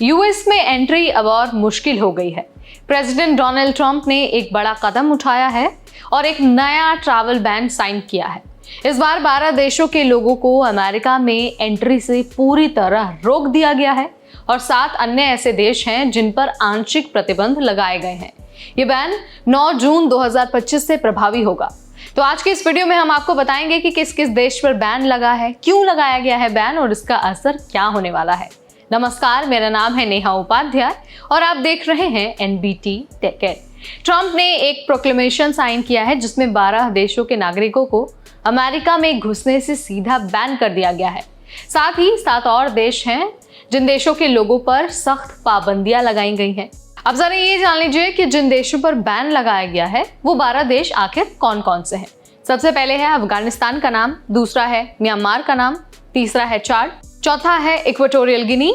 US में entry अब और मुश्किल हो गई है। प्रेसिडेंट डोनाल्ड ट्रंप ने एक बड़ा कदम उठाया है और एक नया ट्रैवल बैन साइन किया है। इस बार 12 देशों के लोगों को अमेरिका में एंट्री से पूरी तरह रोक दिया गया है और 7 अन्य ऐसे देश हैं जिन पर आंशिक प्रतिबंध लगाए गए हैं। ये बैन 9 जून 2025 से प्रभावी होगा। तो आज के इस वीडियो में हम आपको बताएंगे कि किस किस देश पर बैन लगा है, क्यों लगाया गया है बैन और इसका असर क्या होने वाला है। नमस्कार, मेरा नाम है नेहा उपाध्याय और आप देख रहे हैं एनबीटी टेक एड। ट्रंप ने एक प्रोक्लेमेशन साइन किया है जिसमें 12 देशों के नागरिकों को अमेरिका में घुसने से सीधा बैन कर दिया गया है। साथ ही 7 और देश हैं जिन देशों के लोगों पर सख्त पाबंदियां लगाई गई हैं। अब जरा ये जान लीजिए कि जिन देशों पर बैन लगाया गया है वो 12 देश आखिर कौन कौन से हैं। सबसे पहले है अफगानिस्तान का नाम, दूसरा है म्यांमार का नाम, तीसरा है चाड, चौथा है इक्वेटोरियल गिनी,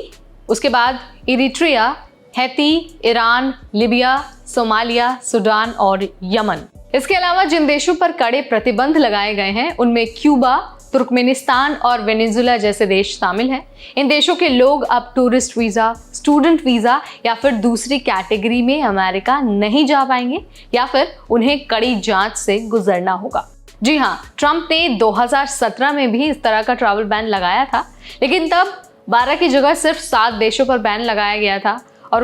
उसके बाद Eritrea, Haiti, Iran, Libya, Somalia, Sudan और यमन। इसके अलावा जिन देशों पर कड़े प्रतिबंध लगाए गए हैं उनमें क्यूबा, तुर्कमेनिस्तान और वेनेजुएला जैसे देश शामिल हैं। इन देशों के लोग अब टूरिस्ट वीजा, स्टूडेंट वीजा या फिर दूसरी कैटेगरी में अमेरिका नहीं जा पाएंगे या फिर उन्हें कड़ी जांच से गुजरना होगा। जी हाँ, ट्रंप ने 2017 में भी इस तरह का ट्रैवल बैन लगाया था, लेकिन तब 12 की जगह सिर्फ 7 देशों पर बैन लगाया गया था और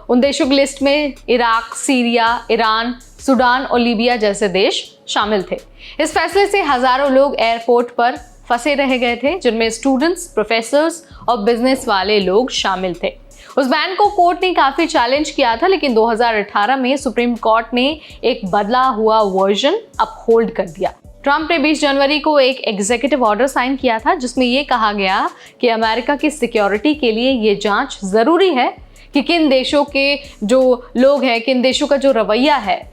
उन देशों की लिस्ट में इराक, सीरिया, ईरान, सूडान और लीबिया जैसे देश शामिल थे। इस फैसले से हजारों लोग एयरपोर्ट पर फंसे रह गए थे, जिनमें स्टूडेंट्स, प्रोफेसर्स और बिजनेस वाले लोग शामिल थे। उस बैन को कोर्ट ने काफी चैलेंज किया था, लेकिन 2018 में सुप्रीम कोर्ट ने एक बदला हुआ वर्जन अपहोल्ड कर दिया। ट्रंप ने 20 जनवरी को एक एग्जीक्यूटिव ऑर्डर साइन किया था जिसमें यह कहा गया कि अमेरिका की सिक्योरिटी के लिए ये जांच जरूरी है कि किन देशों के जो लोग हैं, किन देशों का जो रवैया है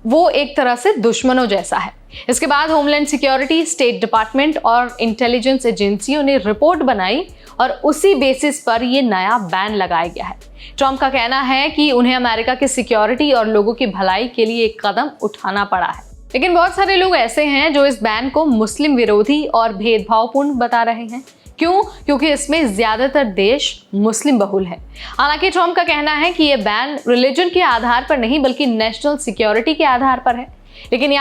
वो एक तरह से दुश्मनों जैसा है। इसके बाद होमलैंड सिक्योरिटी, स्टेट डिपार्टमेंट और इंटेलिजेंस एजेंसियों ने रिपोर्ट बनाई और उसी बेसिस पर ये नया बैन लगाया गया है। ट्रंप का कहना है कि उन्हें अमेरिका की सिक्योरिटी और लोगों की भलाई के लिए एक कदम उठाना पड़ा है। लेकिन बहुत सारे लोग ऐसे हैं जो इस बैन को मुस्लिम विरोधी और भेदभावपूर्ण बता रहे हैं। क्यों? क्योंकि इसमें ज्यादातर देश मुस्लिम बहुल है। हालांकि ट्रंप का कहना है कि यह बैन रिलीजन के आधार पर नहीं बल्कि नेशनल सिक्योरिटी के आधार पर है। लेकिन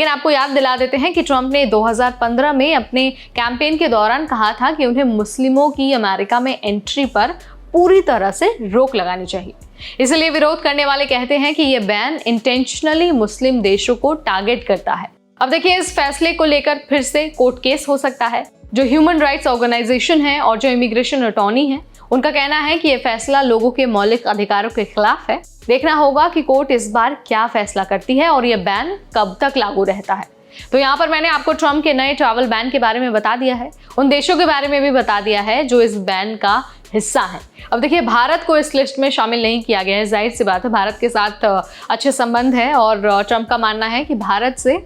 आपको याद दिला देते हैं कि ट्रंप ने 2015 में अपने कैंपेन के दौरान कहा था कि उन्हें मुस्लिमों की अमेरिका में एंट्री पर पूरी तरह से रोक लगानी चाहिए। इसलिए विरोध करने वाले कहते हैं कि यह बैन इंटेंशनली मुस्लिम देशों को टारगेट करता है। अब देखिए, इस फैसले को लेकर फिर से कोर्ट केस हो सकता है। जो ह्यूमन राइट्स ऑर्गेनाइजेशन है और जो इमिग्रेशन अटॉर्नी है उनका कहना है कि यह फैसला लोगों के मौलिक अधिकारों के खिलाफ है। देखना होगा कि कोर्ट इस बार क्या फैसला करती है और यह बैन कब तक लागू रहता है। तो यहाँ पर मैंने आपको ट्रंप के नए ट्रैवल बैन के बारे में बता दिया है, उन देशों के बारे में भी बता दिया है जो इस बैन का हिस्सा है। अब देखिए, भारत को इस लिस्ट में शामिल नहीं किया गया है। जाहिर सी बात है, भारत के साथ अच्छे संबंध है और ट्रंप का मानना है कि भारत से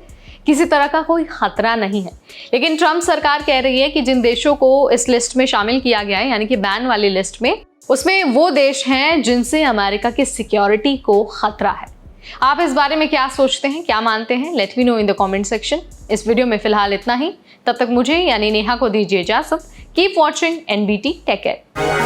किसी तरह का कोई खतरा नहीं है। लेकिन ट्रंप सरकार कह रही है कि जिन देशों को इस लिस्ट में शामिल किया गया है, यानी कि बैन वाली लिस्ट में, उसमें वो देश हैं जिनसे अमेरिका की सिक्योरिटी को खतरा है। आप इस बारे में क्या सोचते हैं, क्या मानते हैं? Let me know in the comment section. इस वीडियो में फिलहाल इतना ही। तब तक मुझे यानी नेहा को दीजिए इजाजत। Keep watching NBT tech add.